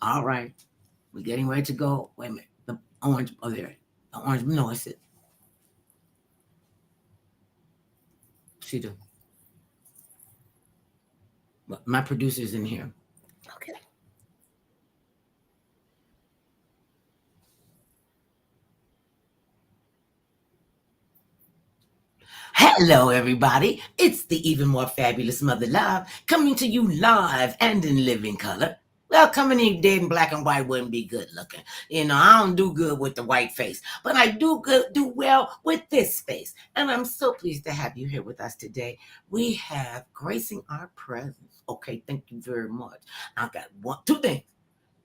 All right. We're getting ready to go. Wait a minute. The orange, oh, there. The orange, no, it's it. She do. My producer's in here. Okay. Hello, everybody. It's the even more fabulous Mother Love coming to you live and in living color. Well, coming in dead in black and white wouldn't be good looking. I don't do good with the white face, but I do well with this face. And I'm so pleased to have you here with us today. We have gracing our presence. Okay, thank you very much. I got two things.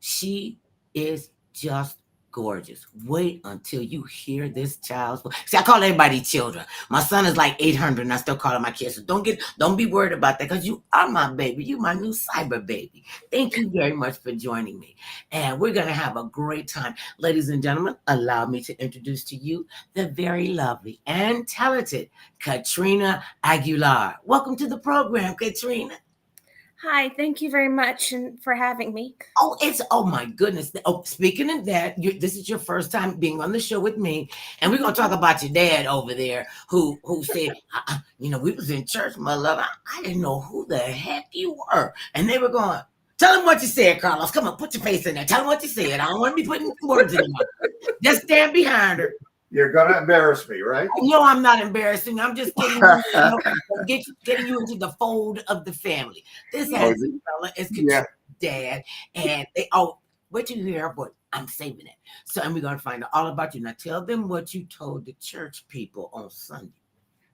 She is just gorgeous. Wait until you hear this child's voice. See, I call everybody children. My son is like 800 and I still call him my kid. So don't be worried about that because you are my baby. You my new cyber baby. Thank you very much for joining me. And we're going to have a great time. Ladies and gentlemen, allow me to introduce to you the very lovely and talented Katrina Aguilar. Welcome to the program, Katrina. Hi, thank you very much for having me. Oh my goodness. Oh, speaking of that, this is your first time being on the show with me, and we're gonna talk about your dad over there, who said, we was in church, my love. I didn't know who the heck you were, and they were going, tell him what you said, Carlos. Come on, put your face in there. Tell him what you said. I don't want to be putting words in your mouth. Just stand behind her. You're gonna embarrass me, right? No, I'm not embarrassing. I'm just getting getting you into the fold of the family. This handsome fella is Katrina's dad, and what you hear, but I'm saving it. So, and we're gonna find out all about you. Now, tell them what you told the church people on Sunday.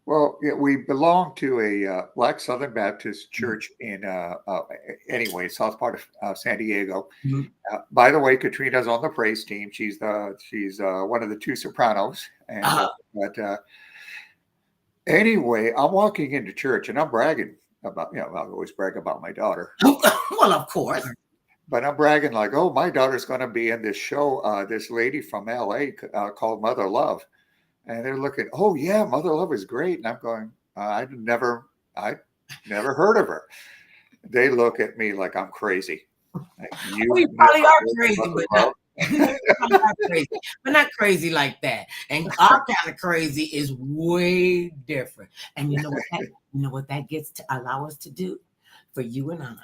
Well, we belong to a Black Southern Baptist church in, south part of San Diego. Mm-hmm. By the way, Katrina's on the praise team. She's one of the two sopranos. And anyway, I'm walking into church and I'm bragging about, I always brag about my daughter. Well, of course. But I'm bragging like, oh, my daughter's going to be in this show. This lady from LA called Mother Love. And they're looking, oh yeah, Mother Love is great. And I'm going, I never heard of her. They look at me like I'm crazy. Like, you probably are crazy, but not crazy like that. And our kind of crazy is way different. And you know what that gets to allow us to do for you and I.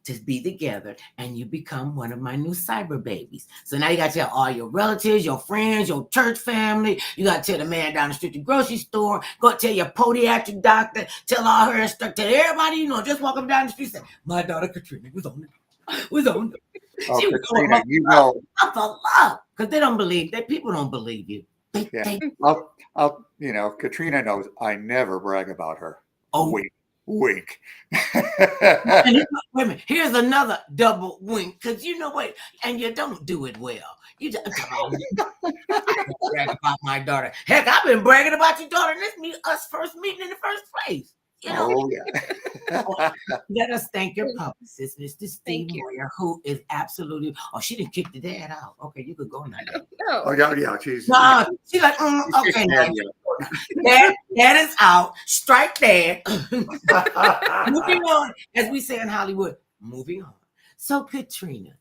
To be together, and you become one of my new cyber babies. So now you got to tell all your relatives, your friends, your church family. You got to tell the man down the street at the grocery store. Go tell your podiatric doctor. Tell all her instructors. Tell everybody you know. Just walk them down the street. Say, my daughter Katrina was on it. Was on it. Oh, Katrina, you know, up for love, because they don't believe that. People don't believe you. Katrina knows I never brag about her. Oh. Wink. Wait a minute. Here's another double wink, because you know what? And you don't do it well. You don't brag about my daughter. Heck, I've been bragging about your daughter. This us first meeting in the first place. Oh yeah. Let us thank your publicist, Mr. Steve Moyer, who is absolutely. Oh, she didn't kick the dad out. Okay, you could go now. Oh yeah, she's like, okay, dad is out. Strike dad. Moving on, as we say in Hollywood. Moving on. So, Katrina,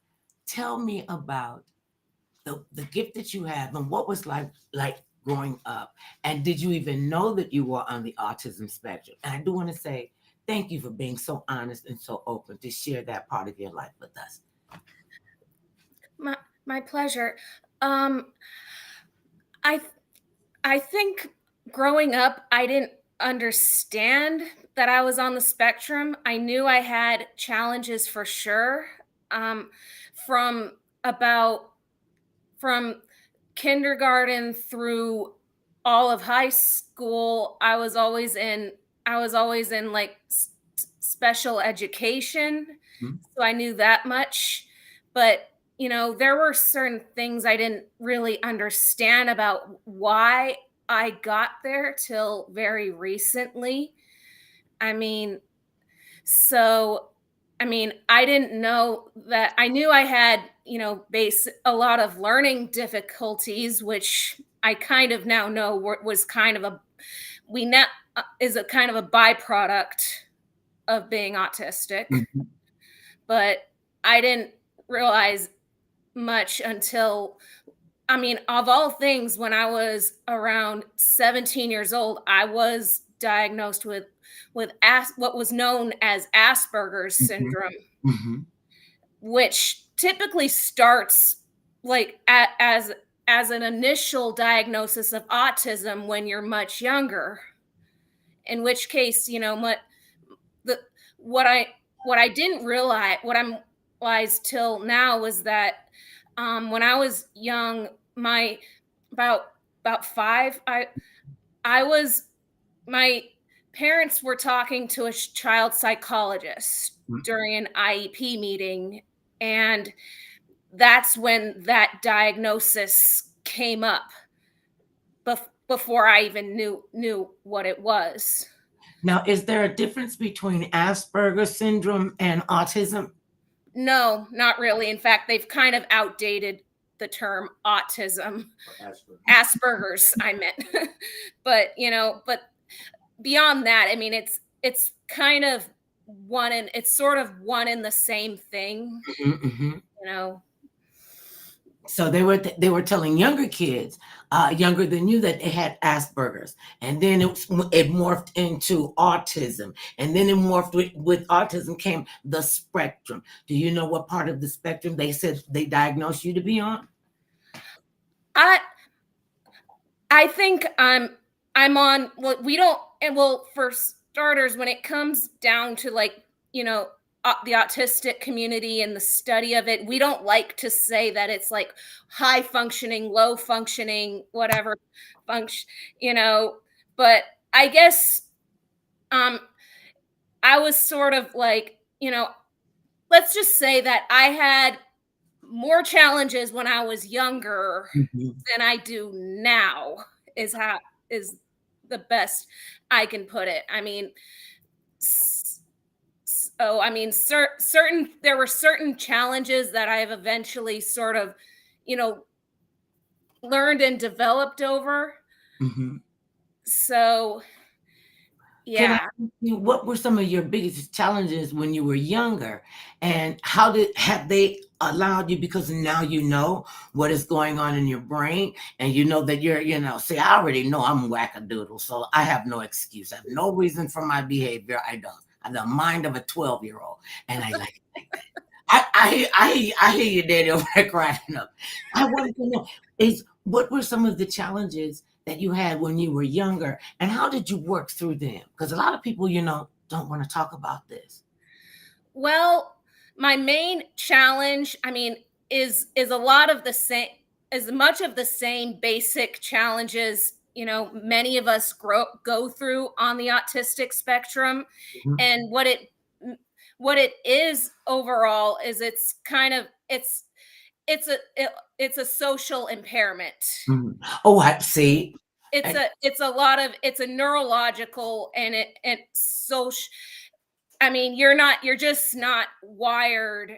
tell me about the gift that you have and what was like growing up, and did you even know that you were on the autism spectrum? And I do want to say thank you for being so honest and so open to share that part of your life with us. My pleasure. I think growing up, I didn't understand that I was on the spectrum. I knew I had challenges for sure. From kindergarten through all of high school, I was always in like special education. Mm-hmm. So I knew that much, but there were certain things I didn't really understand about why I got there till very recently. I didn't know that. I knew I had, a lot of learning difficulties, which I kind of now know was kind of is a kind of a byproduct of being autistic. Mm-hmm. But I didn't realize much until, I mean, of all things, when I was around 17 years old, I was diagnosed with what was known as Asperger's Mhm, syndrome, mhm. which typically starts like as an initial diagnosis of autism when you're much younger. In which case, the what I what I didn't realize what I'm realized till now was that when I was young, my about about five, I was my parents were talking to a child psychologist Mm. during an IEP meeting, and that's when that diagnosis came up before I even knew what it was. Now, is there a difference between Asperger's syndrome and autism? No, not really. In fact, they've kind of outdated the term autism. Asperger's, I meant. But beyond that, I mean, it's kind of it's sort of one in the same thing, Mhm, mhm. you know. So they were telling younger kids, younger than you, that they had Asperger's, and then it morphed into autism, and then it morphed with autism came the spectrum. Do you know what part of the spectrum they said they diagnosed you to be on? I I think I'm on, well, we don't, and well, for starters, when it comes down to, like, the autistic community and the study of it, we don't like to say that it's like high functioning, low functioning, whatever function, you know, but I guess um I was sort of like, let's just say that I had more challenges when I was younger Mhm. than I do now, is how is the best I can put it. I mean, I mean, certain there were certain challenges that I've eventually sort of, you know, learned and developed over. Mhm. So, Can I yeah. ask you, what were some of your biggest challenges when you were younger? And how did have they allowed you, because now you know what is going on in your brain, and you know that see, I already know I'm wackadoodle, so I have no excuse. I have no reason for my behavior. I don't. I have the mind of a 12-year-old, and I like it like that. I hear you, Daddy, over there cracking up. I wanted to know, is what were some of the challenges that you had when you were younger, and how did you work through them? Because a lot of people, don't want to talk about this. Well, my main challenge, I mean, is a lot of the same, as much of the same basic challenges, many of us go through on the autistic spectrum. Mhm, And what it is overall is it's it's a social impairment. mhm. Oh, I see. And It's a neurological, and social. I mean, you're just not wired,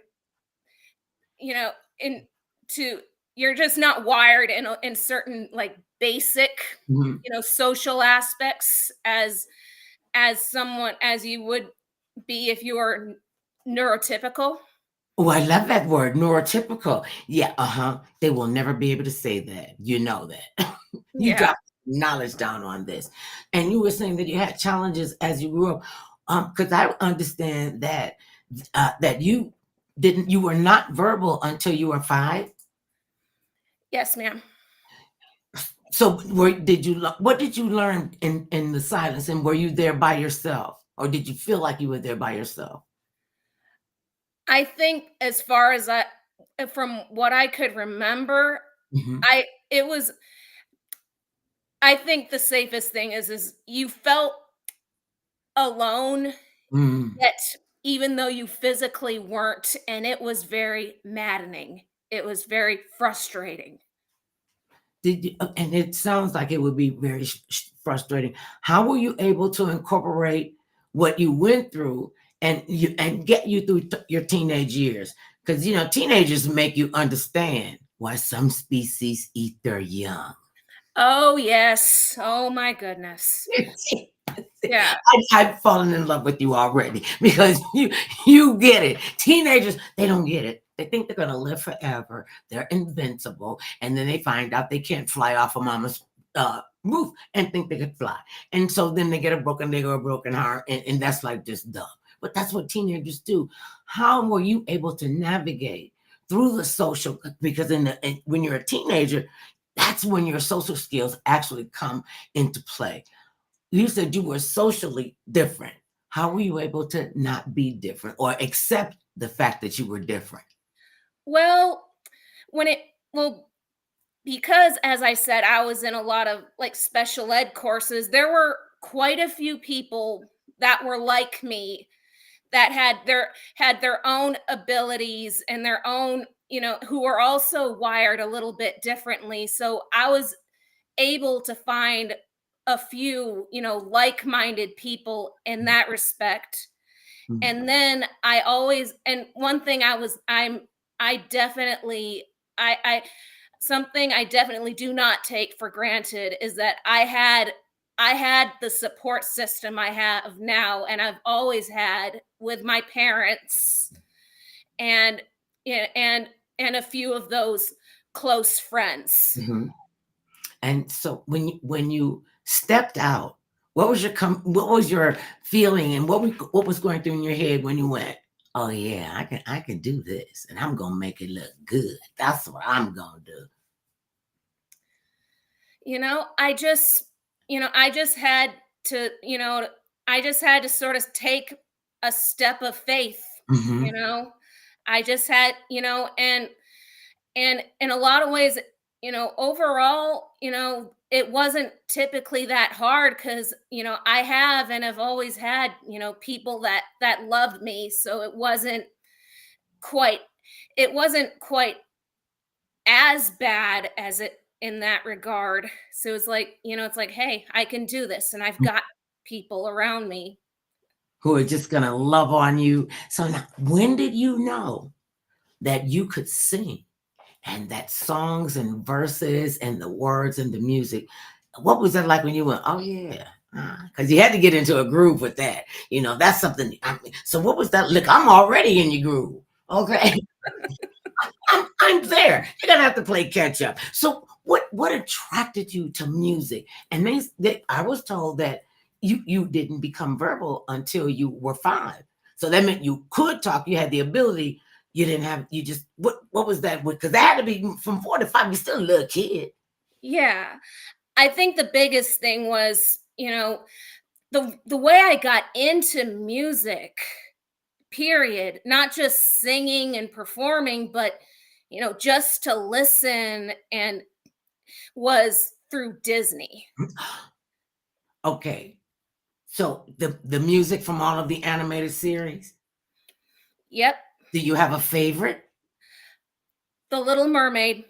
you know, in to you're just not wired in certain, like, basic, mhm. social aspects as you would be if you were neurotypical. Oh, I love that word, neurotypical. Yeah, uh-huh. They will never be able to say that. You know that. You Yeah. got knowledge down on this. And you were saying that you had challenges as you grew up. Because I understand that you were not verbal until you were 5. Yes, ma'am. So what did you learn in the silence, and were you there by yourself, or did you feel like you were there by yourself? I think, as far as from what I could remember, Mhm. I it was I think the safest thing is you felt alone, Mm. yet even though you physically weren't, and it was very maddening. It was very frustrating. And it sounds like it would be very frustrating. How were you able to incorporate what you went through and get you through your teenage years? Because teenagers make you understand why some species eat their young. Oh, yes. Oh my goodness. Yeah. I've fallen in love with you already because you get it. Teenagers, they don't get it. They think they're gonna live forever. They're invincible, and then they find out they can't fly off of mama's roof and think they can fly. And so then they get a broken leg or a broken heart, and that's like just dumb. But that's what teenagers do. How were you able to navigate through the social? Because when you're a teenager, that's when your social skills actually come into play. You said you were socially different. How were you able to not be different or accept the fact that you were different? Well, when it well because as I said, I was in a lot of like special ed courses, there were quite a few people that were like me that had their own abilities and their own, who were also wired a little bit differently. So I was able to find a few, like-minded people in that respect. Mhm. And then and one thing I definitely, I something I definitely do not take for granted is that I had the support system I have now, and I've always had with my parents, and yeah, and a few of those close friends. Mhm. And so when you stepped out, what was your feeling, and what was going through in your head when you went, "Oh yeah, I can do this, and I'm gonna make it look good. That's what I'm gonna do." You know, I just, I just had to, I just had to sort of take a step of faith, you Hmm. know. I just had, and in a lot of ways, overall, it wasn't typically that hard because, I have and have always had, people that loved me, so quite it wasn't quite as bad as it in that regard. So it's like, it's like, hey, I can do this and I've got people around me. Who are just gonna love on you. So now, when did you know that you could sing and that songs and verses and the words and the music? What was that like when you went, "Oh yeah"? Because you had to get into a groove with that. That's something. So what was that? Look, I'm already in your groove. Okay, I'm there. You're gonna have to play catch up. So what attracted you to music? And I was told that you didn't become verbal until you were 5. So that meant you could talk. You had the ability. You didn't have. You just what was that? Because that had to be from 4 to 5. You're still a little kid. Yeah. I think the biggest thing was, the way I got into music, period, not just singing and performing, but just to listen, and was through Disney. Okay. So the music from all of the animated series. Yep. Do you have a favorite? The Little Mermaid.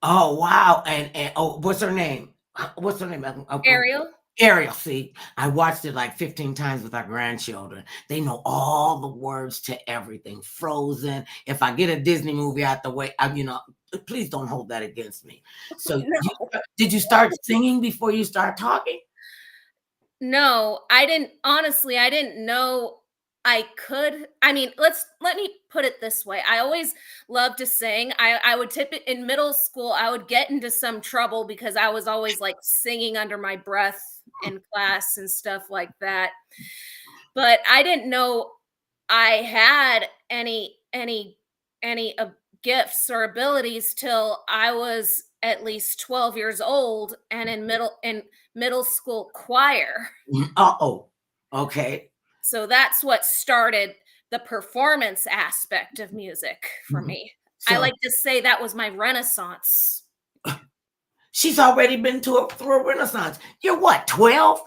Oh wow! And oh, what's her name? What's her name? Ariel. Ariel. See, I watched it like 15 times with our grandchildren. They know all the words to everything. Frozen. If I get a Disney movie out the way, please don't hold that against me. So, No. did you start singing before you start talking? No, I didn't. Honestly, I didn't know I could. I mean, let me put it this way. I always loved to sing. I would tip it in middle school. I would get into some trouble because I was always like singing under my breath in class and stuff like that. But I didn't know I had any gifts or abilities till I was at least 12 years old and in middle school choir. Uh-oh. Okay. So that's what started the performance aspect of music for Mhm. me. I So like to say that was my renaissance. she's already been through a renaissance. You're what, 12?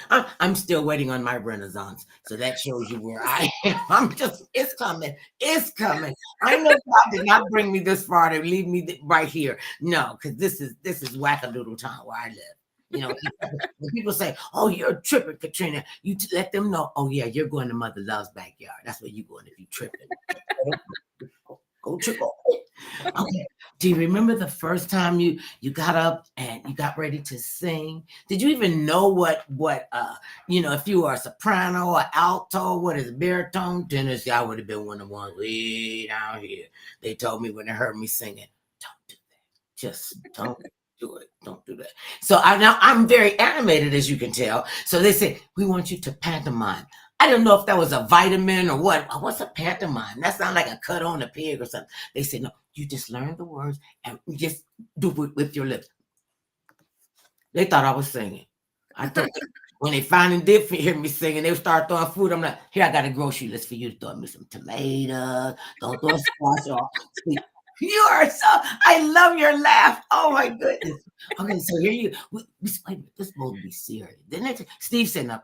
I'm still waiting on my renaissance. So that shows you where I am. It's coming. It's coming. I know God did not bring me this far to leave me right here. No, because this is wackadoodle time where I live. When people say, "Oh, you're tripping, Katrina," let them know, "Oh yeah, you're going to Mother Love's backyard. That's where you're going if you tripping. Go trick on it." Okay. Do you remember the first time you got up and you got ready to sing? Did you even know if you were a soprano or alto, what is baritone, tenor? I would have been one of the ones way down here. They told me when they heard me singing, don't do that. Just don't do it. Don't do that. So I'm very animated, as you can tell. So they said, we want you to pantomime. I don't know if that was a vitamin or what. What's a pantomime? That sounds like a cut on a pig or something. They said, no, you just learn the words and just do it with your lips. They thought I was singing. I thought when they finally did hear me singing, they would start throwing food. I'm like, here, I got a grocery list for you to throw me some tomatoes. Don't throw a squash off. You are so, I love your laugh. Oh my goodness. Okay, so here you, this supposed to be serious. Didn't it? Steve said, no,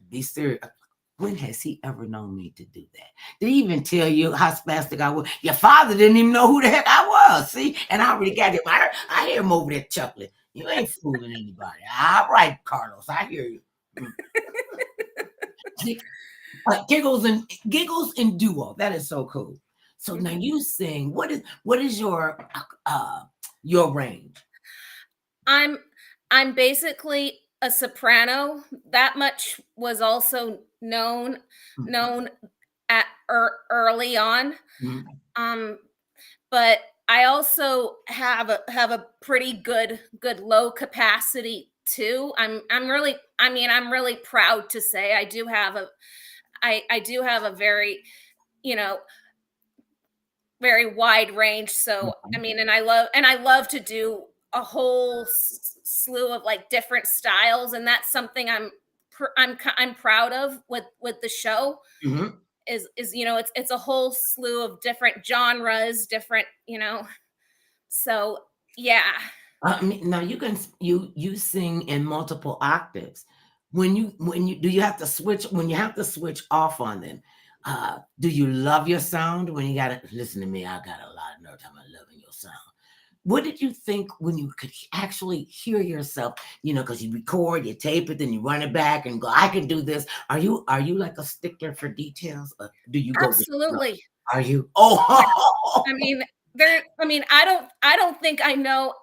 be serious. When has he ever known me to do that? Did he even tell you how spastic I was? Your father didn't even know who the heck I was. See, and I already got him. I hear him over there chuckling. You ain't fooling anybody. All right, Carlos, I hear you. Giggles and duo. That is so cool. So now you sing. What is your range? I'm basically a soprano. That much was also known at early on. But I also have a pretty good low capacity too. I'm really proud to say I do have a very, very wide range. So and I love to do a whole slew of like different styles, and that's something I'm proud of with the show. Is it's a whole slew of different genres, different, so yeah. Now you sing in multiple octaves. When you do you have to switch when you have to switch off on them? Do you love your sound when you gotta listen to me? I got a lot of nerve time. I loving your sound. What did you think when you could actually hear yourself? Because you record, you tape it, then you run it back and go, I can do this. Are you like a stickler for details? Or do you go? Absolutely. Are you? Oh, I don't think I know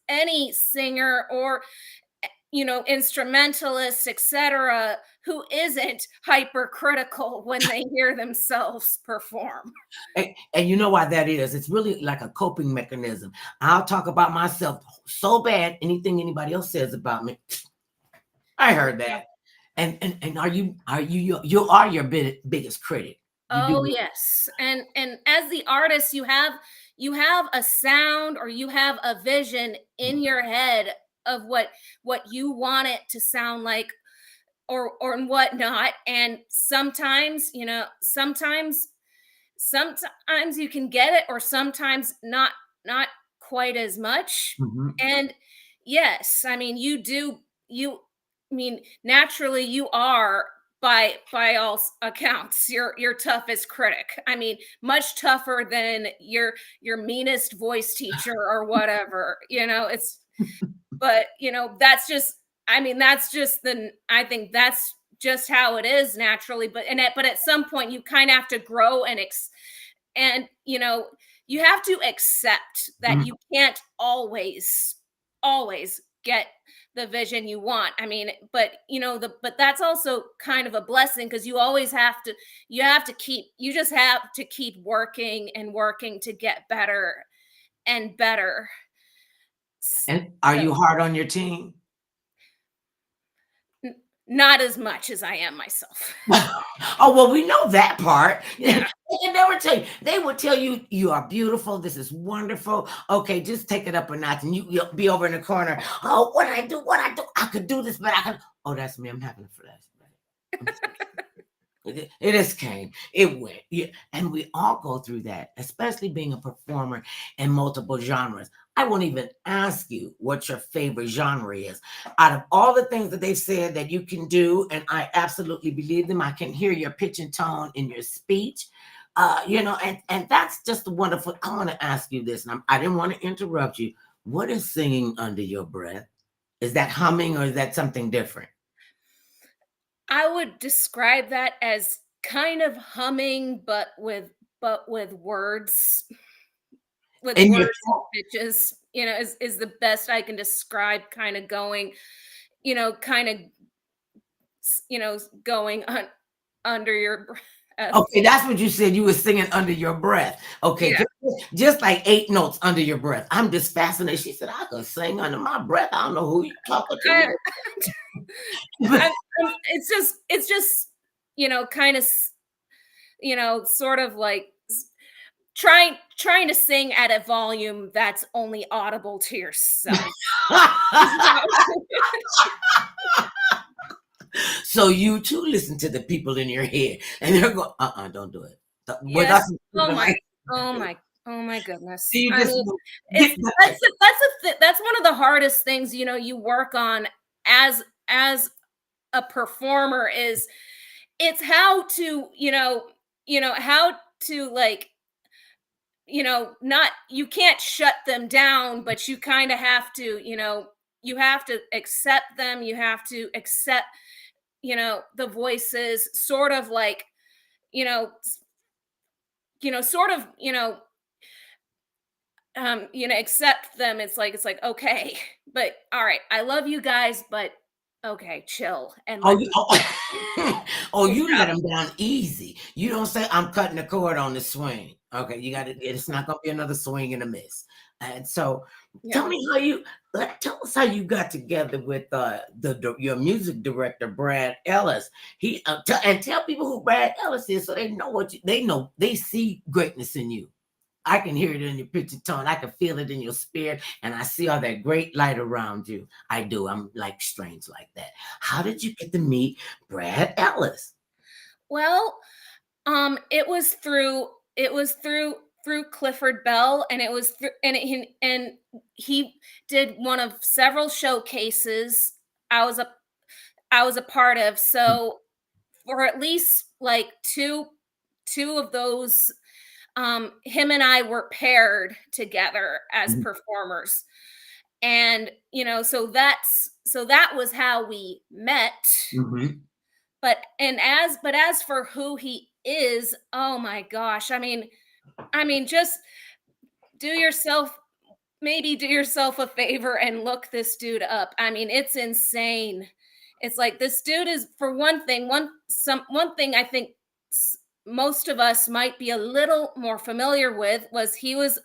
any singer or instrumentalist, etc., who isn't hypercritical when they hear themselves perform. And you know why that is? It's really like a coping mechanism. I'll talk about myself so bad. Anything anybody else says about me, I heard that. And you are your biggest critic. Oh yes, and as the artist, you have a sound, or you have a vision in your head of what you want it to sound like, or whatnot. And sometimes, sometimes you can get it, or sometimes not quite as much. And yes, naturally you are, by all accounts, your toughest critic. Much tougher than your meanest voice teacher or whatever. It's but that's just, I think that's just how it is naturally. But at some point you kind of have to grow and you have to accept that you can't always get the vision you want. But that's also kind of a blessing, because you always have to keep working and working to get better and better. And are you hard on your team? Not as much as I am myself. Oh, well, we know that part. Yeah. They would tell you, you are beautiful. This is wonderful. Okay, just take it up a notch. And you'll be over in the corner. Oh, what I do? I could do this, but I could. Oh, that's me. I'm having a flashback. It just came. It went. Yeah. And we all go through that, especially being a performer in multiple genres. I won't even ask you what your favorite genre is. Out of all the things that they've said that you can do, and I absolutely believe them, I can hear your pitch and tone in your speech. And that's just wonderful. I want to ask you this, and I didn't want to interrupt you. What is singing under your breath? Is that humming, or is that something different? I would describe that as kind of humming, but with words. with And you're words and pitches, is the best I can describe kind of going, kind of, going under your breath. okay, that's what you said. You were singing under your breath. Okay, Yeah. just like 8 notes under your breath. I'm just fascinated. She said, I could sing under my breath. I don't know who you talking I, to. it's just, kind of, sort of like trying to sing at a volume that's only audible to yourself. So you too listen to the people in your head, and they're going, don't do it. With Yes. us, Oh like, my. Oh my. Oh my do goodness. you I just mean, get it's that's one of the hardest things, you work on as a performer is it's how to, how to like, not you can't shut them down, but you kind of have to, you have to accept them. You have to accept, the voices, sort of like, you know, sort of, accept them. It's like, okay, but all right, I love you guys, but okay, chill and oh, let me. oh, you let them down easy. You don't say I'm cutting the cord on the swing. Okay, you got to. It's not gonna be another swing and a miss. And so, tell Yeah. me how you. Tell us how you got together with your music director Brad Ellis. And tell people who Brad Ellis is so they know they see greatness in you. I can hear it in your pitch and tone. I can feel it in your spirit, and I see all that great light around you. I do. I'm like strange like that. How did you get to meet Brad Ellis? Well, it was through Clifford Bell, and it was through, and he did one of several showcases I was a I was a part of. So for at least like two of those, him and I were paired together as Mhm, performers. And so that was how we met. mhm. But as for who he is, oh my gosh, I mean, just do yourself maybe do yourself a favor and look this dude up. I mean, it's insane. It's like this dude is, for one thing, one thing I think most of us might be a little more familiar with was he was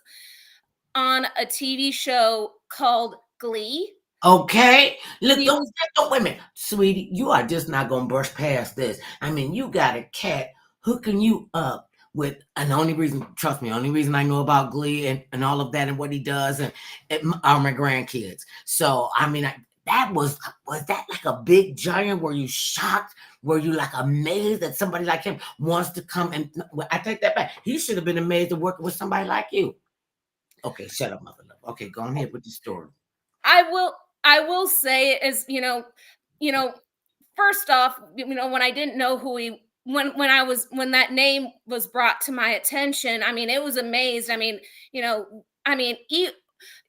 on a TV show called Glee. Okay. Look, He was don't wait a minute, sweetie. You are just not gonna brush past this. I mean, you got a cat hooking you up with, and the only reason, trust me, only reason I know about Glee and all of that and what he does and are my grandkids. So I mean, that was that like a big giant? Were you shocked? Were you like amazed that somebody like him wants to come and? Well, I take that back. He should have been amazed at working with somebody like you. Okay, shut up, mother love. Okay, go on ahead with the story. I will I will say is, you know, first off, when I didn't know who he when that name was brought to my attention, I mean, it was amazed.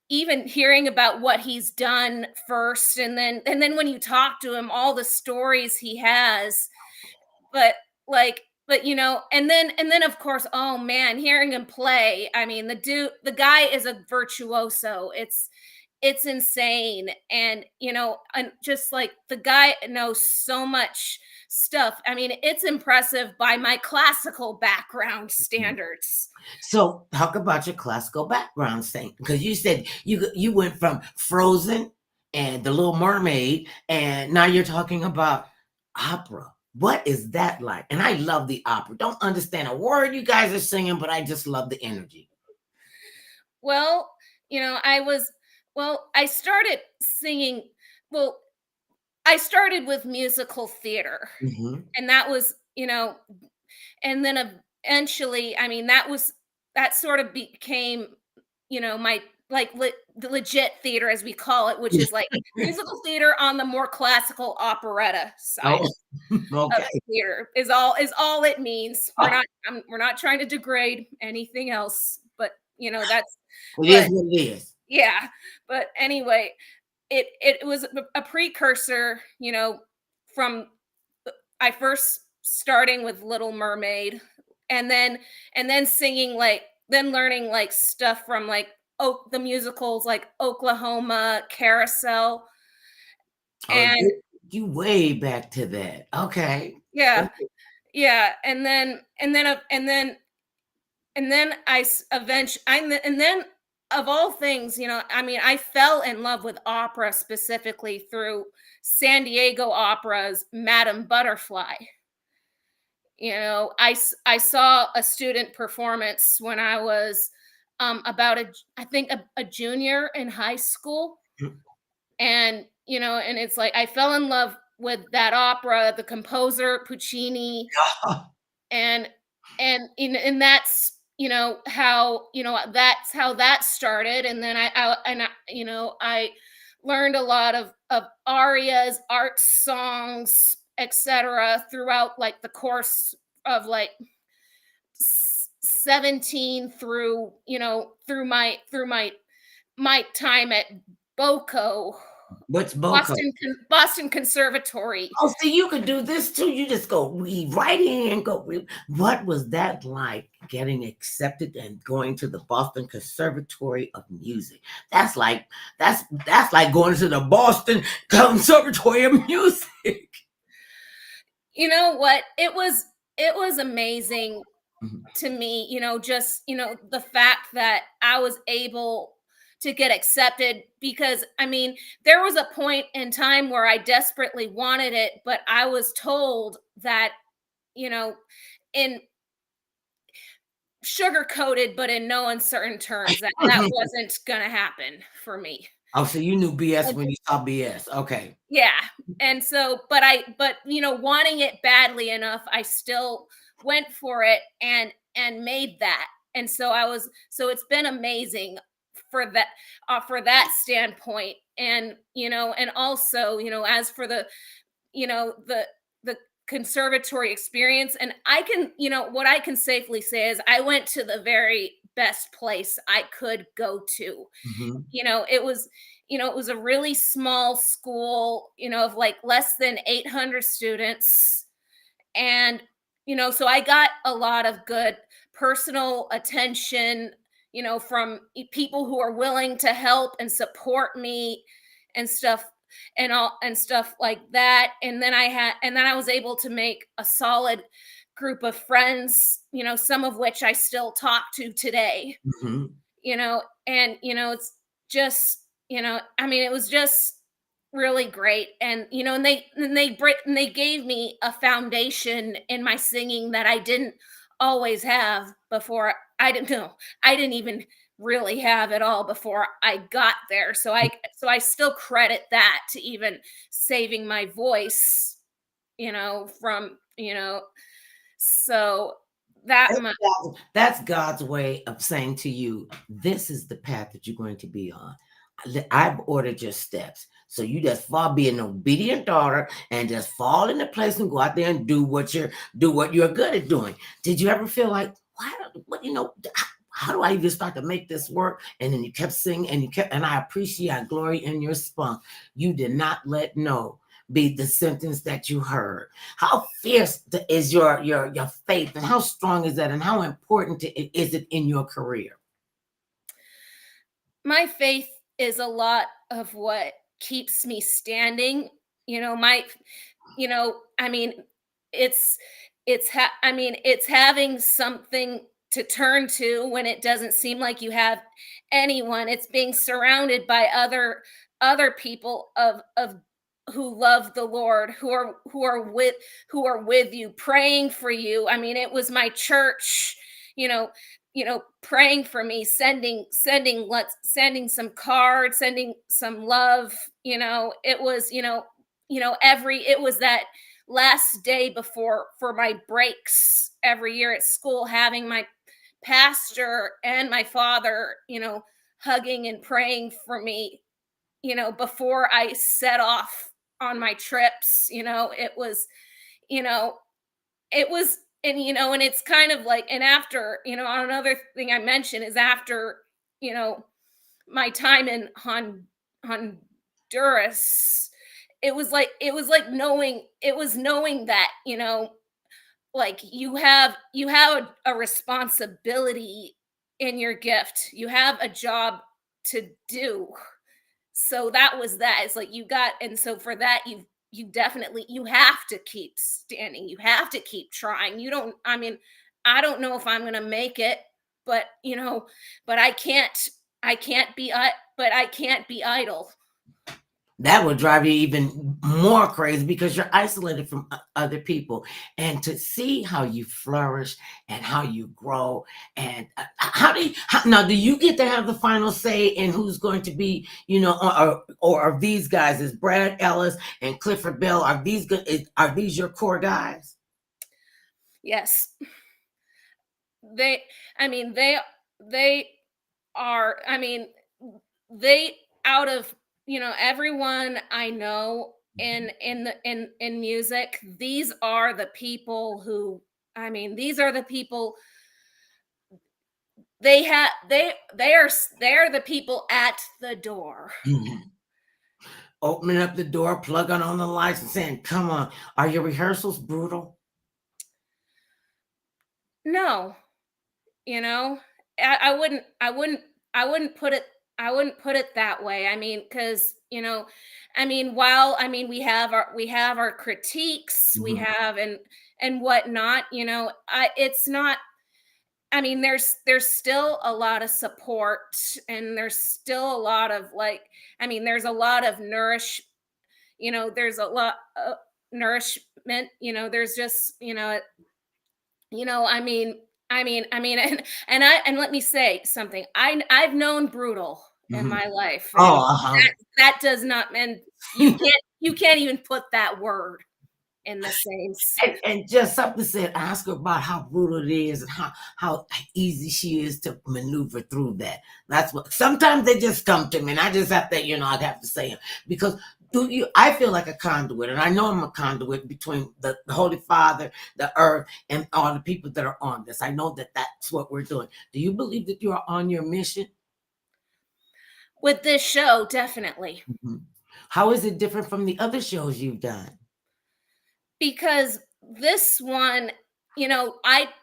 Even hearing about what he's done first, and then when you talk to him, all the stories he has, but and then of course, oh man, hearing him play, I mean, the guy is a virtuoso. It's insane. And just like the guy knows so much stuff. I mean, it's impressive by my classical background standards. So talk about your classical background, Saint, because you said you went from Frozen and The Little Mermaid, and now you're talking about opera. What is that like? And I love the opera. Don't understand a word you guys are singing, but I just love the energy. Well, I started singing. Well, I started with musical theater, Hmm. and that was, and then eventually, I mean, that sort of became, my like the legit theater, as we call it, which is like musical theater on the more classical operetta side Oh, of okay. theater is all it means. We're not trying to degrade anything else, but that's It is but what it is. yeah. But anyway, it was a precursor, from I first starting with Little Mermaid, and then singing like then learning like stuff from like the musicals like Oklahoma, Carousel, Oh, and you way back to that. Okay. yeah, yeah, and then eventually, and then of all things, I mean, I fell in love with opera specifically through San Diego Opera's Madame Butterfly. I saw a student performance when I was I think a junior in high school, and and it's like I fell in love with that opera, the composer Puccini, and and that's how that's how that started, and then I learned a lot of arias, art songs, etc. throughout like the course of like 17 through my time at BOCO, What's Boco? Boston Conservatory. Oh, so you could do this too. You just go read right in and go read. What was that like getting accepted and going to the Boston Conservatory of Music? That's like that's like going to the Boston Conservatory of Music. You know what? It was amazing Mhm. to me, just, the fact that I was able to get accepted, because I mean, there was a point in time where I desperately wanted it, but I was told that, you know, in sugar coated, but in no uncertain terms, that that wasn't going to happen for me. Oh, so you knew BS when you saw BS. Okay. Yeah. And so, but wanting it badly enough, I still went for it and made that. And so it's been amazing for that standpoint. And and also, as for the conservatory experience, and I can, what I can safely say is I went to the very best place I could go to. Mhm. It was a really small school, of like less than 800 students, and so I got a lot of good personal attention, from people who are willing to help and support me and stuff, and stuff like that. And then I was able to make a solid group of friends, some of which I still talk to today. Mhm. And it's just, I mean, it was just really great. And and they gave me a foundation in my singing that I didn't always have before. I didn't even really have it all before I got there, so I still credit that to even saving my voice, from so that much. That's God's way of saying to you, this is the path that you're going to be on. I've ordered your steps. So you just fall, be an obedient daughter and just fall into place and go out there and do what you're good at doing. Did you ever feel like, what, how do I even start to make this work? And then you kept singing and and I appreciate, I glory in your spunk. You did not let no be the sentence that you heard. How fierce is your faith, and how strong is that, and how important is it in your career? My faith is a lot of what keeps me standing. My I mean, it's it's having something to turn to when it doesn't seem like you have anyone. It's being surrounded by other people of who love the Lord, who are with you, praying for you. I mean, it was my church, you know, praying for me, sending some cards, sending some love. It was, it was that last day before for my breaks every year at school, having my pastor and my father, hugging and praying for me, before I set off on my trips. You know, it was, and it's kind of like, and after, another thing I mentioned is after, you know, my time in Honduras, it was knowing that, like you have a responsibility in your gift. You have a job to do. So that was that. It's like you got, and so for that, you definitely, you have to keep standing. You have to keep trying. You don't, I mean, I don't know if I'm going to make it, but but I can't be but I can't be idle. That would drive you even more crazy because you're isolated from other people. And to see how you flourish and how you grow, and now do you get to have the final say in who's going to be, or are these guys, is Brad Ellis and Clifford Bell, are these good, are these your core guys? Yes. They, I mean, they are, I mean, they, out of, everyone I know in music, these are the people who, I mean, these are the people, they're the people at the door. Mhm. Opening up the door, plugging on the lights and saying, come on. Are your rehearsals brutal? No, you know, I wouldn't put it, that way. I mean, because I mean, while, I mean, we have our critiques, we Mhm. have, and whatnot, it's not, I mean, there's still a lot of support, and there's still a lot of, like, I mean, there's a lot of there's a lot of nourishment, there's just, and let me say something. I've known brutal in Mhm. my life, and Oh, that does not, and you can't even put that word in the same. and just something said, ask her about how brutal it is and how easy she is to maneuver through that. That's what sometimes they just come to me, and I just have to, I have to say them because I feel like a conduit, and I know I'm a conduit between the Holy Father, the earth, and all the people that are on this. I know that that's what we're doing. Do you believe that you are on your mission? With this show, definitely. Mhm. How is it different from the other shows you've done? Because this one, I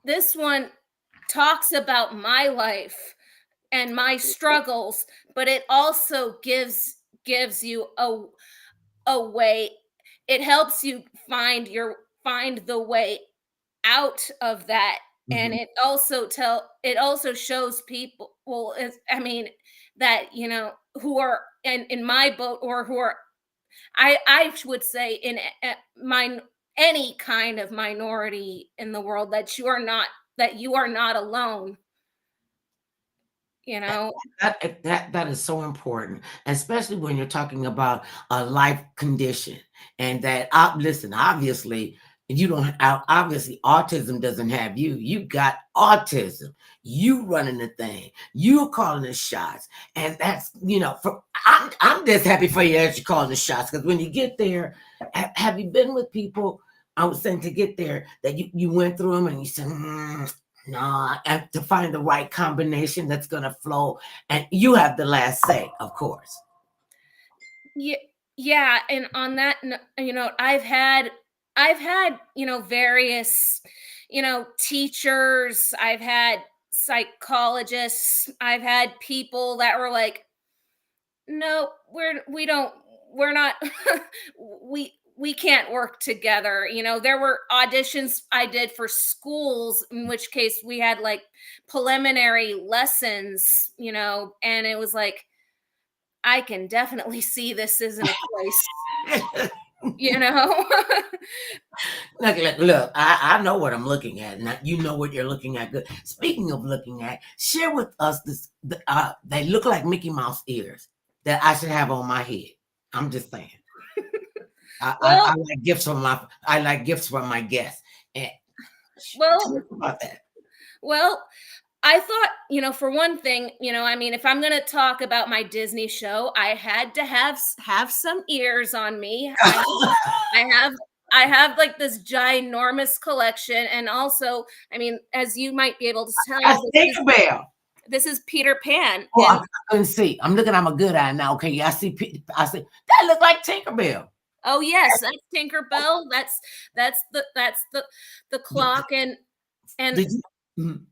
this one talks about my life and my struggles, but it also gives you a way. It helps you find the way out of that, and Mhm. it also shows people, well, I mean, that who are in my boat, or who are, I would say, in my any kind of minority in the world, that you are not alone, you know. That is so important, especially when you're talking about a life condition, and that listen, obviously you don't obviously autism doesn't have you. You got autism. You running the thing. You calling the shots, and that's I'm just happy for you that you're calling the shots because when you get there, have you been with people? I was saying to get there that you went through them and you said. No, and to find the right combination that's going to flow, and you have the last say, of course. Yeah, yeah, and on that, I've had, various, teachers, I've had psychologists, I've had people that were like, no, we don't, we're not, we can't work together. There were auditions I did for schools, in which case we had like preliminary lessons, and it was like, I can definitely see this isn't a place, you know? Look, I know what I'm looking at. Now you know what you're looking at. Good. Speaking of looking at, share with us they look like Mickey Mouse ears that I should have on my head. I'm just saying. Well, I like gifts from my guests. And tell well, us about that. well, I thought, for one thing, I mean, if I'm going to talk about my Disney show, I had to have some ears on me. I have I have like this ginormous collection, and also, I mean, as you might be able to That's tell, Tinkerbell. this is Peter Pan, Oh, and I couldn't see. I'm looking at my good eye now. Okay, I see. I see. That look like Tinkerbell. oh yes, that's Tinkerbell. That's the clock, and Did you? Mhm.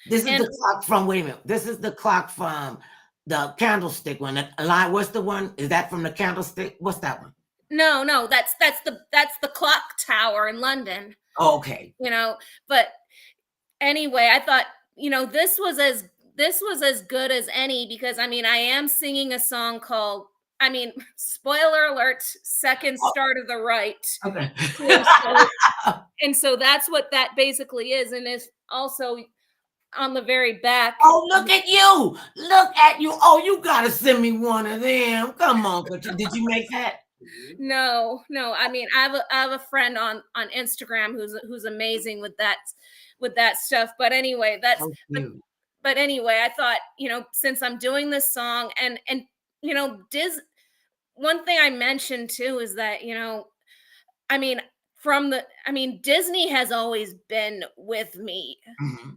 This is And the clock from, wait a minute. This is the clock from the candlestick one. What's the one? Is that from the candlestick? What's that one? no, that's the clock tower in London, Oh, okay. but anyway, I thought, this was as good as any, because I mean, I am singing a song called, I mean, spoiler alert, second Oh, star to the right. okay. And so that's what that basically is, and it's also on the very back. Oh, look at you. Look at you. Oh, you got to send me one of them. Come on. Did you make that? No, I mean, I have a friend on Instagram who's amazing with that stuff. But anyway, So but, cute. but anyway, I thought, since I'm doing this song, and one thing I mentioned too is that, I mean, Disney has always been with me. Mhm.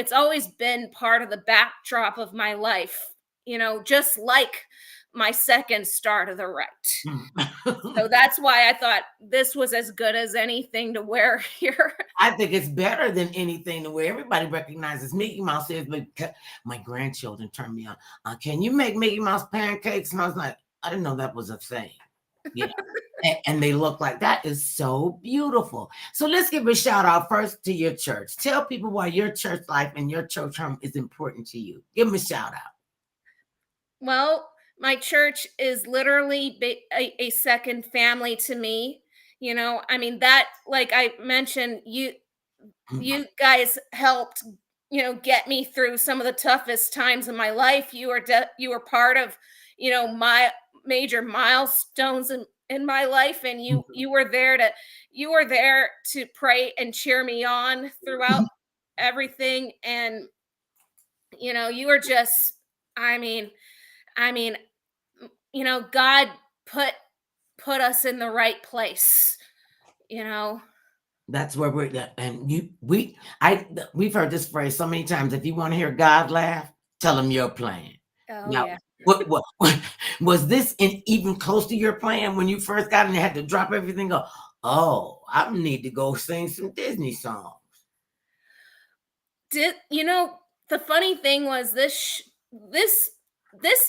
It's always been part of the backdrop of my life, just like my second star to the right. So that's why I thought this was as good as anything to wear here. I think it's better than anything the way everybody recognizes Mickey Mouse is. But my grandchildren turned me on. Can you make Mickey Mouse pancakes? And I was like, I didn't know that was a thing. Yeah. And they look like that is so beautiful. So let's give a shout out first to your church. Tell people why your church life and your church home is important to you. Give them a shout out. Well, my church is literally a second family to me. That, like I mentioned, you guys helped, get me through some of the toughest times in my life. You were part of, my major milestones in my life, and you were there to pray and cheer me on throughout everything. And you were just, I mean, I mean, God put us in the right place, you know. That's where we've heard this phrase so many times. If you want to hear God laugh, tell him your plan. Oh Now, yeah. what was this even close to your plan when you first got in? You had to drop everything. Go, oh, I need to go sing some Disney songs. The funny thing was this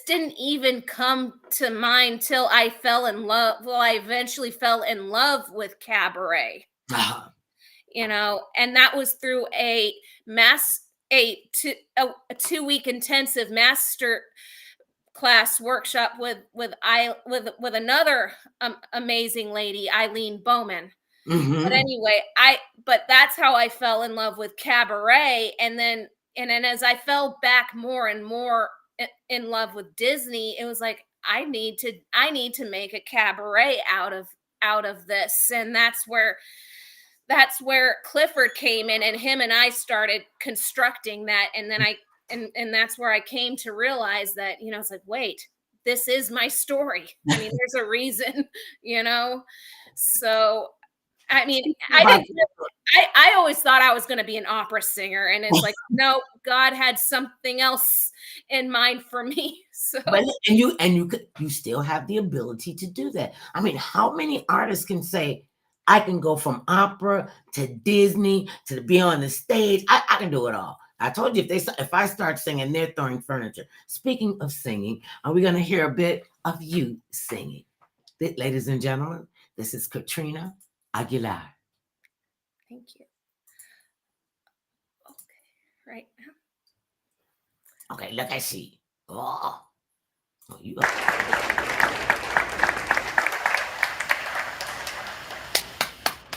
didn't even come to mind till I fell in love. Well, I eventually fell in love with cabaret. Uh-huh. And that was through a 2-week intensive master class workshop with another amazing lady, Eileen Bowman. But Mm-hmm. anyway, but that's how I fell in love with cabaret. And then as I fell back more and more in love with Disney, it was like, I need to make a cabaret out of this. And that's where Clifford came in, and him and I started constructing that. And then and that's where I came to realize that, it's like, wait, this is my story. I mean, there's a reason, you know. So I mean, I About didn't. I always thought I was going to be an opera singer, and it's like, no, God had something else in mind for me. So, But you still have the ability to do that. I mean, how many artists can say, I can go from opera to Disney to be on the stage? I can do it all. I told you if I start singing, they're throwing furniture. Speaking of singing, are we going to hear a bit of you singing? Ladies and gentlemen, this is Katrina Aguilar. thank you. Okay, right now. Okay, look at she. Oh, you.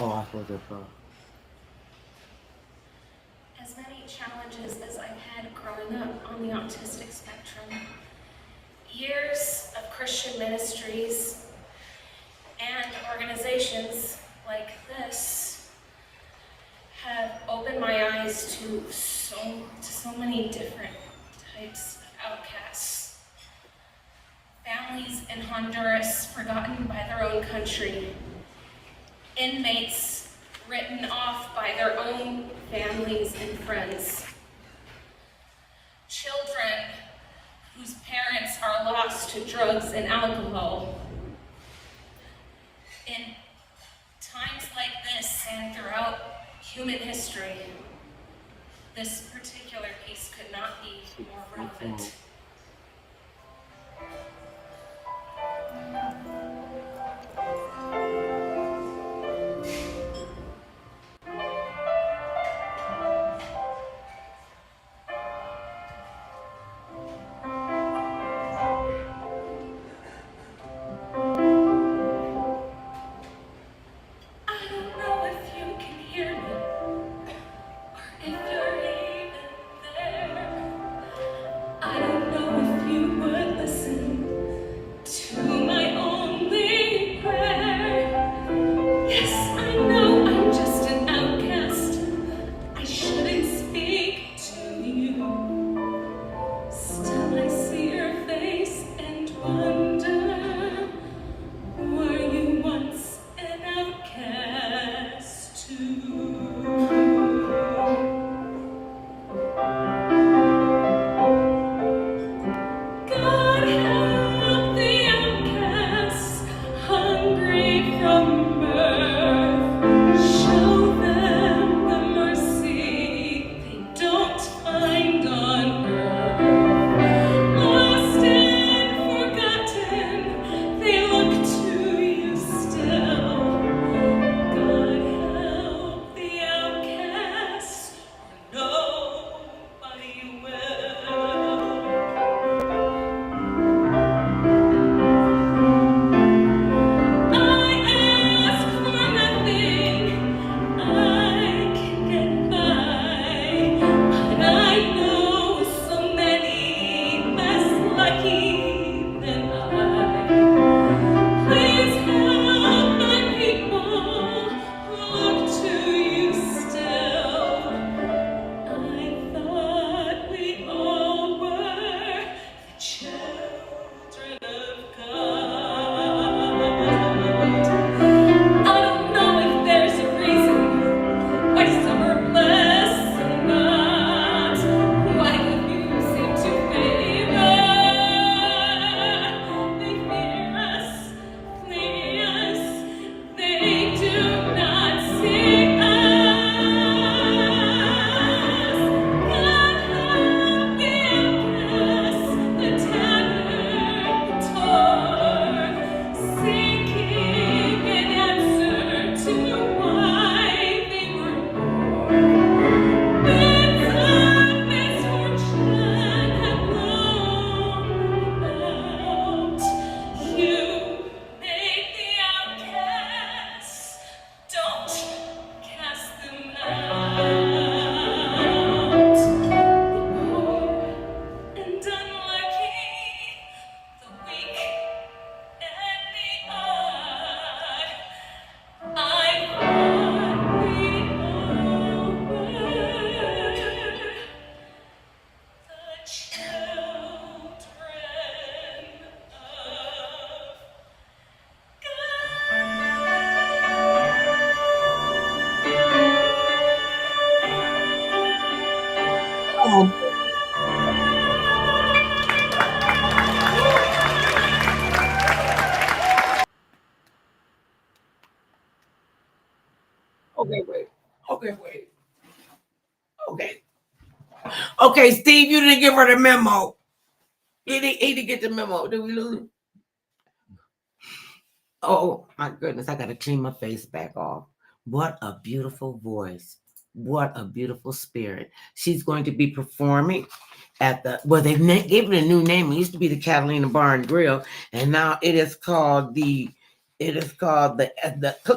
Oh, I feel good. As many challenges as I've had growing up on the autistic spectrum, years of Christian ministries and organizations like this have opened my eyes to so many different types of outcasts. Families in Honduras forgotten by their own country. Inmates written off by their own families and friends. Children whose parents are lost to drugs and alcohol. In times like this and throughout human history, this particular Beautiful. I don't know if you can hear me or if you're even there. I don't know if you would listen to my only prayer. Yes, I know I'm just an outcast. I shouldn't speak to you. Still, I see your face and wonder, were you once an outcast too? God help the outcasts, hungry from birth. Show them the mercy they don't find on earth. Lost and forgotten, they look to you still. God help the outcasts, or nobody will. I ask for nothing, I can get by, but I know so many less lucky than I. Please help my people who look to you still. I thought we all were the children of God. I don't know if there's a reason why some are blessed and not. Why the few seem to favor. They fear us, flee us, they do not see us. God help the outcasts, the tattered, the torn, seeking an answer to why they were born. Winds of misfortune have blown about. You made the outcasts. Don't cast them out. The poor and unlucky, the weak and the odd. I thought we all were the children Oh, okay, wait. Okay, wait. Okay. Okay, Steve, you didn't give her the memo. He didn't get the memo. Did we lose him? Oh my goodness, I gotta clean my face back off. What a beautiful voice. What a beautiful spirit. She's going to be performing at the gave it a new name. It used to be the Catalina Bar and Grill, and now it is called the it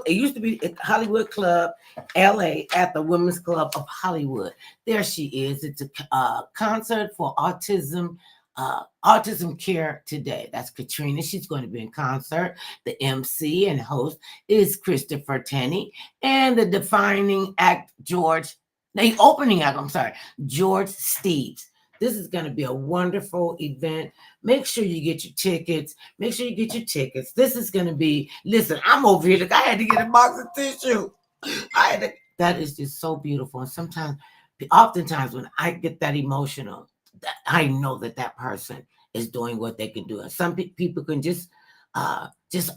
used to be at Hollywood Club LA at the Women's Club of Hollywood. There she is. It's a concert for autism care today. That's Katrina. She's going to be in concert. The MC and host is Christopher Tenney, and the defining act the opening act, I'm sorry, George Steves. This is going to be a wonderful event. Make sure you get your tickets. Make sure you get your tickets. This is going to be, listen, I'm over here. Like, I had to get a box of tissue. That is just so beautiful. And oftentimes when I get that emotional, I know that person is doing what they can do. And some people can just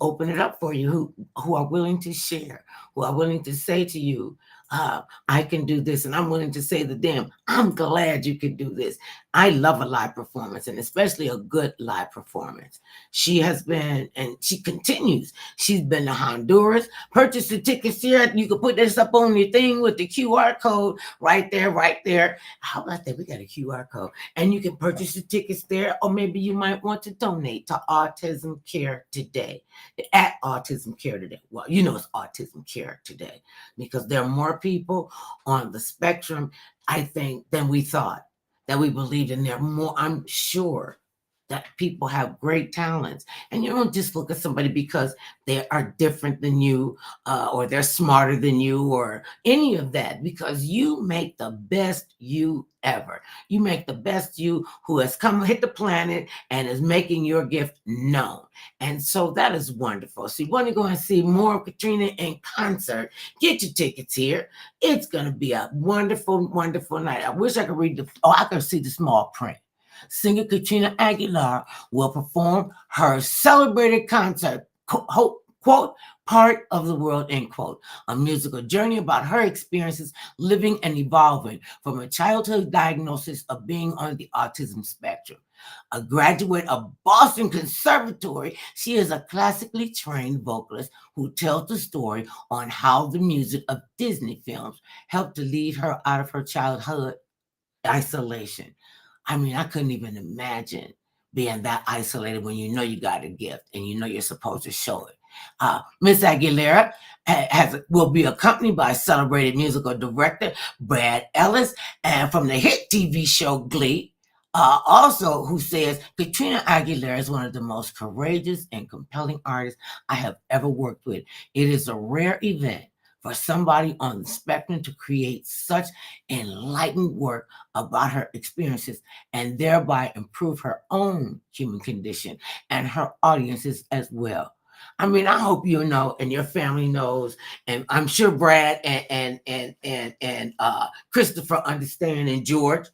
open it up for you who are willing to share, who are willing to say to you, I can do this, and I'm willing to say the damn, I'm glad you can do this. I love a live performance, and especially a good live performance. She has been, and she continues. She's been to Honduras. Purchase the tickets here. You can put this up on your thing with the QR code right there, right there. How about that? We got a QR code, and you can purchase the tickets there, or maybe you might want to donate to Autism Care Today at Autism Care Today. Well, you know it's Autism Care Today because there are more people on the spectrum, I think, than we thought, that we believed in. There are more, I'm sure that people have great talents. And you don't just look at somebody because they are different than you, or they're smarter than you, or any of that, because you make the best you ever. You make the best you who has come hit the planet and is making your gift known. And so that is wonderful. So you want to go and see more of Katrina in concert, get your tickets here. It's going to be a wonderful, wonderful night. I wish I could read I could see the small print. Singer Katrina Aguilar will perform her celebrated concert, quote, part of the world, end quote, a musical journey about her experiences living and evolving from a childhood diagnosis of being on the autism spectrum. A graduate of Boston Conservatory, she is a classically trained vocalist who tells the story on how the music of Disney films helped to lead her out of her childhood isolation. I mean, I couldn't even imagine being that isolated when you know you got a gift and you know you're supposed to show it. Miss Aguilera will be accompanied by celebrated musical director Brad Ellis, and from the hit TV show Glee, also who says Katrina Aguilera is one of the most courageous and compelling artists I have ever worked with. It is a rare event for somebody on the spectrum to create such enlightened work about her experiences and thereby improve her own human condition and her audiences as well. I mean, I hope you know and your family knows, and I'm sure Brad and Christopher understand, and George.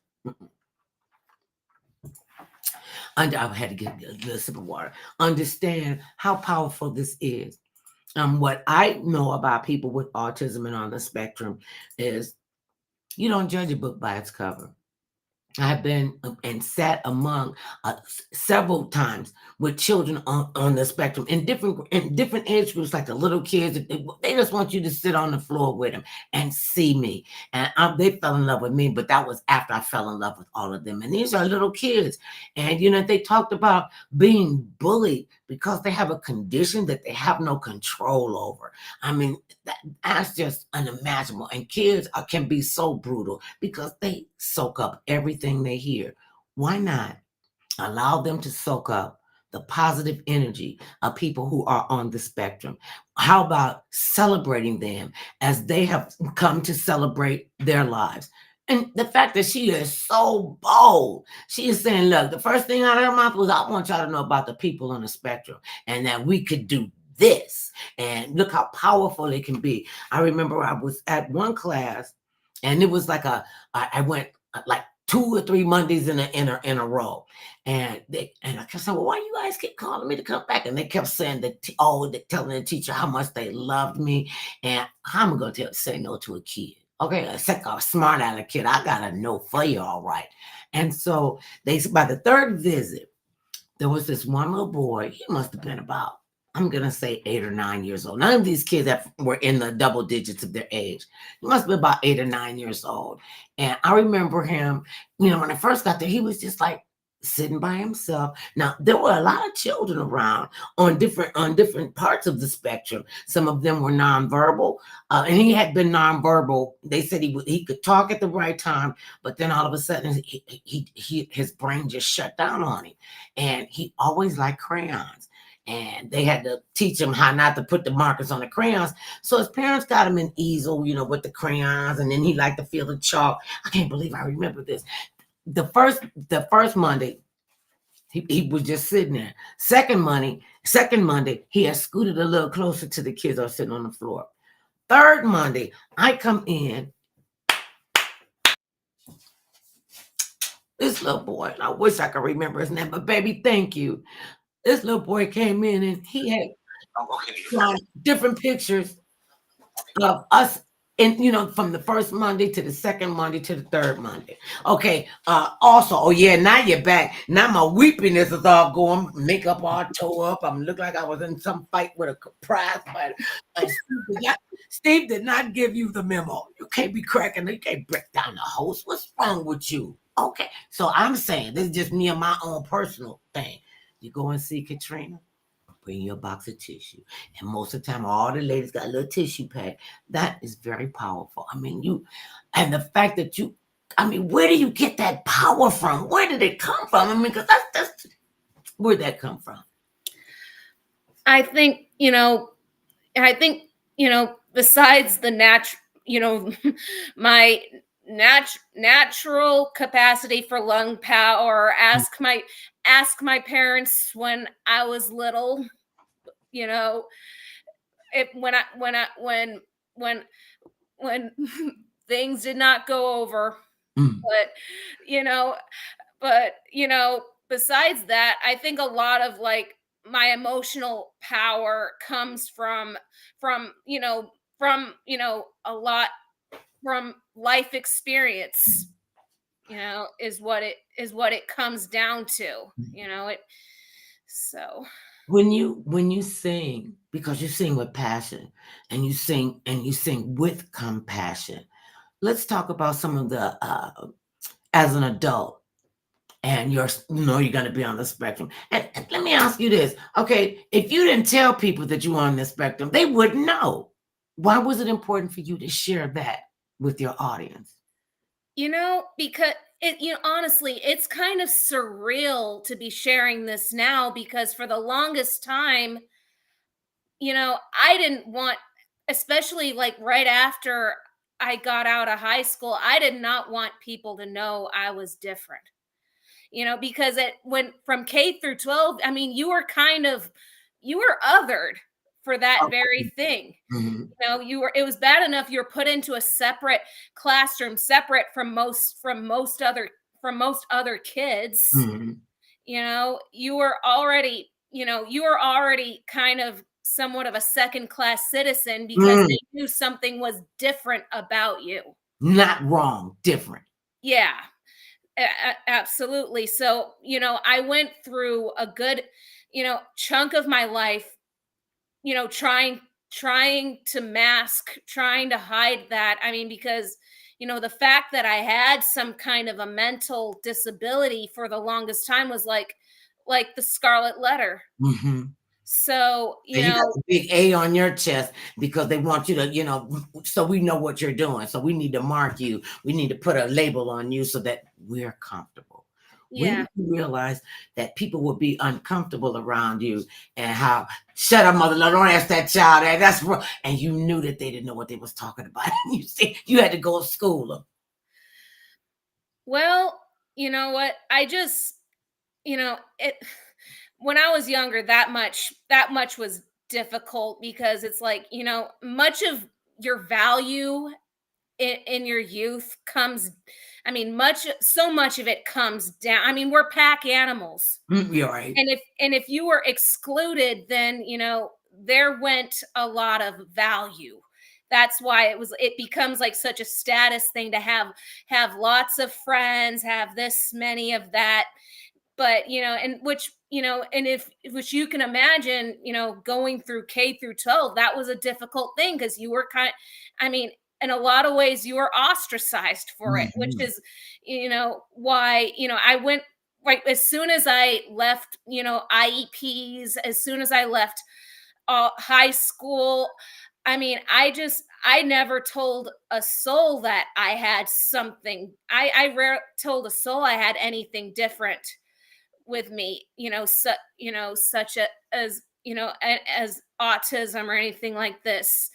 I had to get a little sip of water. Understand how powerful this is. What I know about people with autism and on the spectrum is you don't judge a book by its cover. I've been and sat among several times with children on the spectrum in different age groups, like the little kids. They just want you to sit on the floor with them and see me. And they fell in love with me, but that was after I fell in love with all of them. And these are little kids. And, they talked about being bullied because they have a condition that they have no control over. I mean, that's just unimaginable. And kids can be so brutal because they soak up everything they hear. Why not allow them to soak up the positive energy of people who are on the spectrum? How about celebrating them as they have come to celebrate their lives? And the fact that she is so bold, she is saying, look, the first thing out of her mouth was, I want y'all to know about the people on the spectrum and that we could do this. And look how powerful it can be. I remember I was at one class and it was like I went like 2 or 3 Mondays in a row, and I kept saying, well, why you guys keep calling me to come back? And they kept saying that telling the teacher how much they loved me, and how am I going to say no to a kid? Okay, a smart aleck kid, I got a no for you, all right. And so by the third visit, there was this one little boy. He must have been about, I'm going to say 8 or 9 years old. None of these kids that were in the double digits of their age. He must be about 8 or 9 years old. And I remember him, when I first got there, he was just like sitting by himself. Now, there were a lot of children around on different parts of the spectrum. Some of them were nonverbal, and he had been nonverbal. They said he could talk at the right time, but then all of a sudden his brain just shut down on him. And he always liked crayons. And they had to teach him how not to put the markers on the crayons. So his parents got him an easel, with the crayons, and then he liked to feel the chalk. I can't believe I remember this. The first Monday, he was just sitting there. Second Monday, he had scooted a little closer to the kids that were sitting on the floor. Third Monday, I come in. This little boy, and I wish I could remember his name, but baby, thank you. This little boy came in and he had different pictures of us And from the first Monday to the second Monday to the third Monday. Okay. Also, oh yeah, now you're back. Now my weepiness is all going, makeup all tore up. I'm look like I was in some fight with a prize fighter. And Steve did not give you the memo. You can't be cracking. You can't break down the host. What's wrong with you? Okay. So I'm saying this is just me and my own personal thing. You go and see Katrina, bring you a box of tissue. And most of the time, all the ladies got a little tissue pack. That is very powerful. I mean, and the fact that where do you get that power from? Where did it come from? I mean, because that's where'd that come from? I think, besides the my natural capacity for lung power, ask my parents when I was little, it when things did not go over. But you know but besides that, I think a lot of like my emotional power comes a lot from life experience, is what it comes down to, it so. When you sing, because you sing with passion, and you sing with compassion. Let's talk about some of the as an adult, and you're going to be on the spectrum. And let me ask you this. Okay, if you didn't tell people that you were on the spectrum, they wouldn't know. Why was it important for you to share that with your audience? Because honestly, it's kind of surreal to be sharing this now, because for the longest time, I didn't want, especially like right after I got out of high school, I did not want people to know I was different. Because it went from K through 12. I mean, you were othered for that very thing. Mm-hmm. It was bad enough you were put into a separate classroom, separate from most other kids. Mm-hmm. You were already kind of somewhat of a second class citizen, because they knew something was different about you. Not wrong, different. Yeah. Absolutely. So, I went through a good, chunk of my life, trying to mask, trying to hide that. I mean, because, the fact that I had some kind of a mental disability for the longest time was like the scarlet letter. Mm-hmm. So, And you got a big A on your chest because they want you to, so we know what you're doing. So we need to mark you. We need to put a label on you so that we're comfortable. When yeah. did you realize that people would be uncomfortable around you, and how, shut up, mother, don't ask that child that. That's wrong. And you knew that they didn't know what they was talking about. You see, you had to go to school them. Well, you know what? I just, it when I was younger, that much was difficult, because it's like, much of your value in your youth comes, so much of it comes down. I mean, we're pack animals. You're right. And if you were excluded, then, there went a lot of value. That's why it becomes like such a status thing to have lots of friends, have this many of that. But and if which you can imagine, going through K through 12, that was a difficult thing, because you were in a lot of ways you were ostracized for it, which is why I went, right, as soon as I left IEPs, as soon as I left high school. I never told a soul that I had something. I rarely told a soul I had anything different with me, such as autism or anything like this.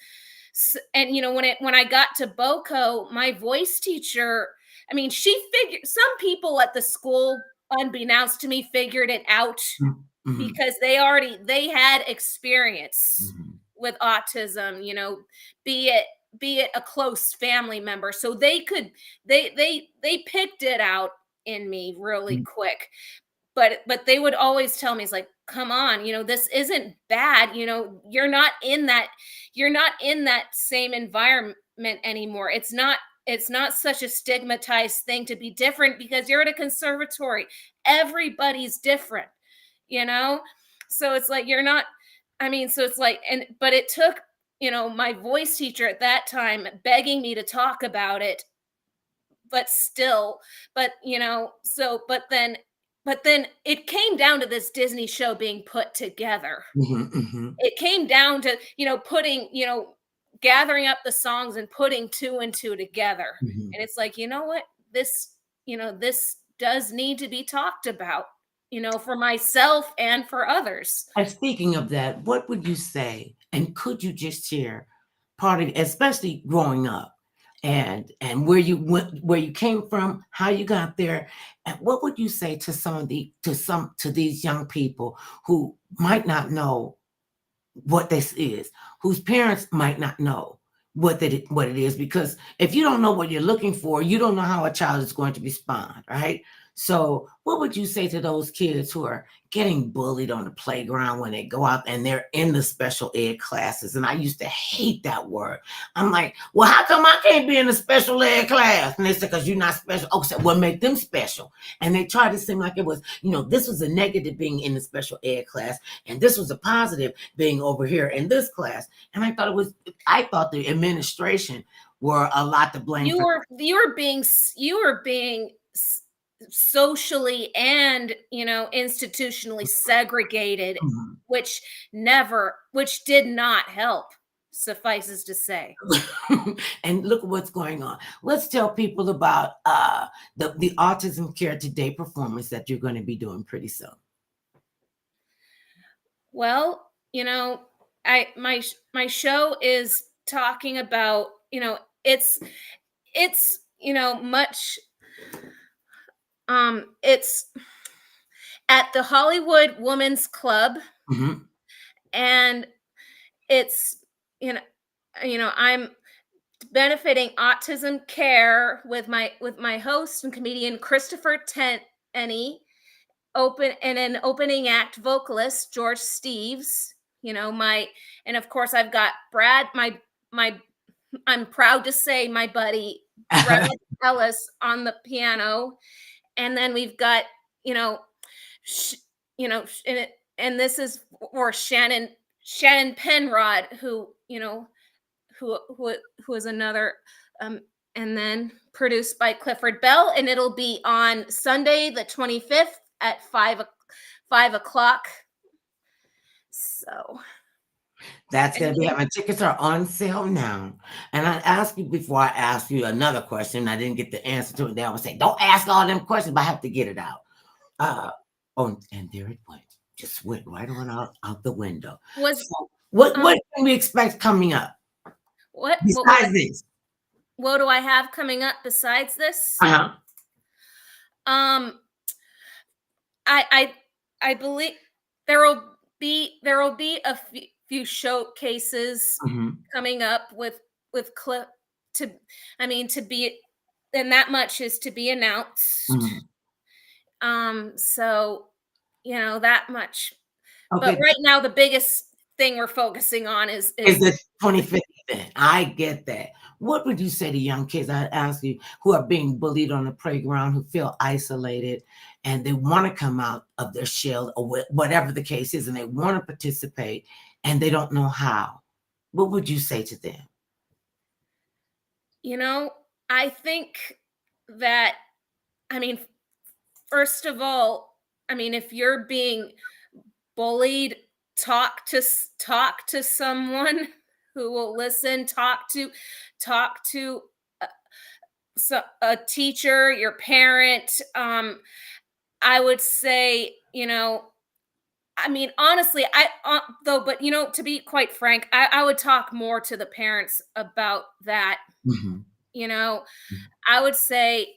And when I got to BOCO, my voice teacher, she figured, some people at the school, unbeknownst to me, figured it out, because they had experience with autism, be it a close family member, so they picked it out in me really quick. But they would always tell me, it's like, come on, this isn't bad, you're not in that same environment anymore. It's not such a stigmatized thing to be different because you're at a conservatory. Everybody's different, you know? So it's like you're not so it's like but it took, my voice teacher at that time begging me to talk about it, but still, but then it came down to this Disney show being put together. Mhm. It came down to, putting, gathering up the songs and putting two and two together. Mhm. And it's like, you know what? This does need to be talked about, for myself and for others. And speaking of that, what would you say? And could you just share part of, especially growing up, and where you went, where you came from, how you got there, and what would you say to to these young people who might not know what this is, whose parents might not know what it is, because if you don't know what you're looking for, you don't know how a child is going to respond, right? So what would you say to those kids who are getting bullied on the playground when they go out and they're in the special ed classes? And I used to hate that word. I'm like, well, how come I can't be in a special ed class? And they say, because you're not special. Oh, so what make them special? And they try to seem like it was, this was a negative being in the special ed class, and this was a positive being over here in this class. And I thought the administration were a lot to blame You for. were you were being socially and, institutionally segregated, Mhm. which did not help, suffices to say. And look what's going on. Let's tell people about the Autism Care Today performance that you're going to be doing pretty soon. Well, I my show is talking about, it's, much it's at the Hollywood Women's Club, Mhm. and it's, you know I'm benefiting autism care with my host and comedian Christopher Tenney, open and an opening act vocalist George Steves, my and of course I've got Brad, my I'm proud to say my buddy Brad Ellis on the piano, and then we've got, you know sh- and this is for Shannon Penrod, who, who is another, um and then produced by Clifford Bell, and it'll be on Sunday the 25th at 5 o'clock. So, That's and going to be having tickets are on sale now. And I ask you before I ask you another question. I didn't get the answer to it. They always say, don't ask all them questions, but I have to get it out. Oh, and there it went. Just went right on out the window. was So um what can we expect coming up what besides this? what do I have coming up besides this? Uh-huh. Um, I I believe there will be a few showcases Mhm. coming up with clip to to be, and that much is to be announced. Mhm. So, that much. But Okay. right now the biggest thing we're focusing on is Is the is 25th event. I get that. What would you say to young kids, I ask you, who are being bullied on the playground, who feel isolated, and they want to come out of their shell, or whatever the case is, and they want to participate and they don't know how? What would you say to them? you know, I think that, I mean, first of all, if you're being bullied, talk to someone who will listen. Talk to a teacher, your parent. I would say, honestly, I though, but to be quite frank, I would talk more to the parents about that. Mhm. You know, I would say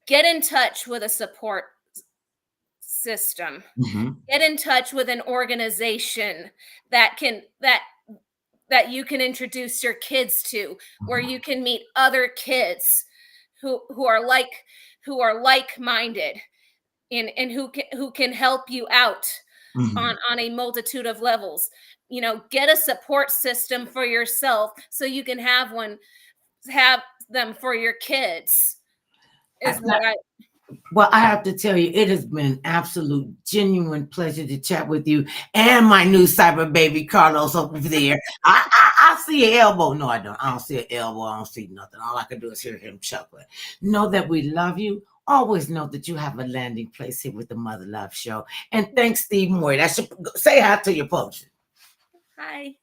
get in touch with a support system. Mhm. Get in touch with an organization that you can introduce your kids to, where Mhm. you can meet other kids who are like-minded, and who can help you out Mhm. on a multitude of levels. get a support system for yourself so you can have them for your kids is what I. Well, I have to tell you, it has been an absolute, genuine pleasure to chat with you and my new cyber baby, Carlos, over there. I see an elbow. No, I don't. I don't see an elbow. I don't see nothing. All I can do is hear him chuckling. Know that we love you. Always know that you have a landing place here with the Mother Love Show. And thanks, Steve Moore. Say hi to your publisher. Hi.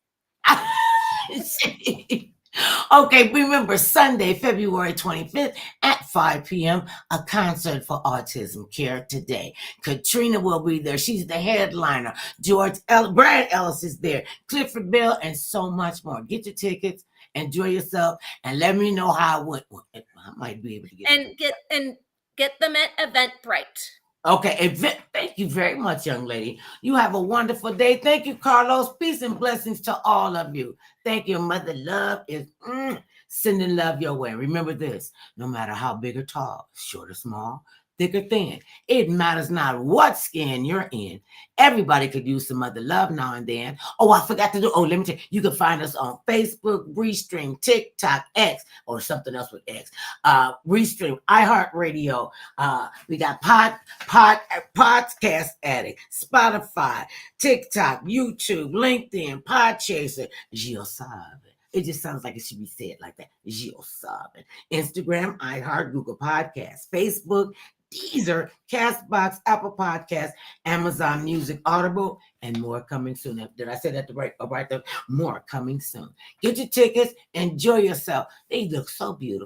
Okay, remember Sunday, February 25th at 5 p.m., a concert for autism care today. Katrina will be there. She's the headliner. Brad Ellis is there. Clifford Bell, and so much more. Get your tickets, enjoy yourself, and let me know how it went. I might be able to get them at Eventbrite. Okay, thank you very much, young lady. You have a wonderful day. Thank you, Carlos. Peace and blessings to all of you. Thank you. Mother Love is sending love your way. Remember this, no matter how big or tall, short or small, thick or thin, it matters not what skin you're in. Everybody could use some Mother Love now and then. Oh, I forgot to do. Oh, let me tell you. You can find us on Facebook, Restream, TikTok, X, or something else with X. Restream, iHeartRadio. We got Podcast Addict, Spotify, TikTok, YouTube, LinkedIn, Podchaser, Geosabe. It just sounds like it should be said like that. Geosabe. Instagram, iHeart, Google Podcasts, Facebook, Deezer, Castbox, Apple Podcasts, Amazon Music, Audible, and more coming soon. Did I say that right? More coming soon. Get your tickets. Enjoy yourself. They look so beautiful.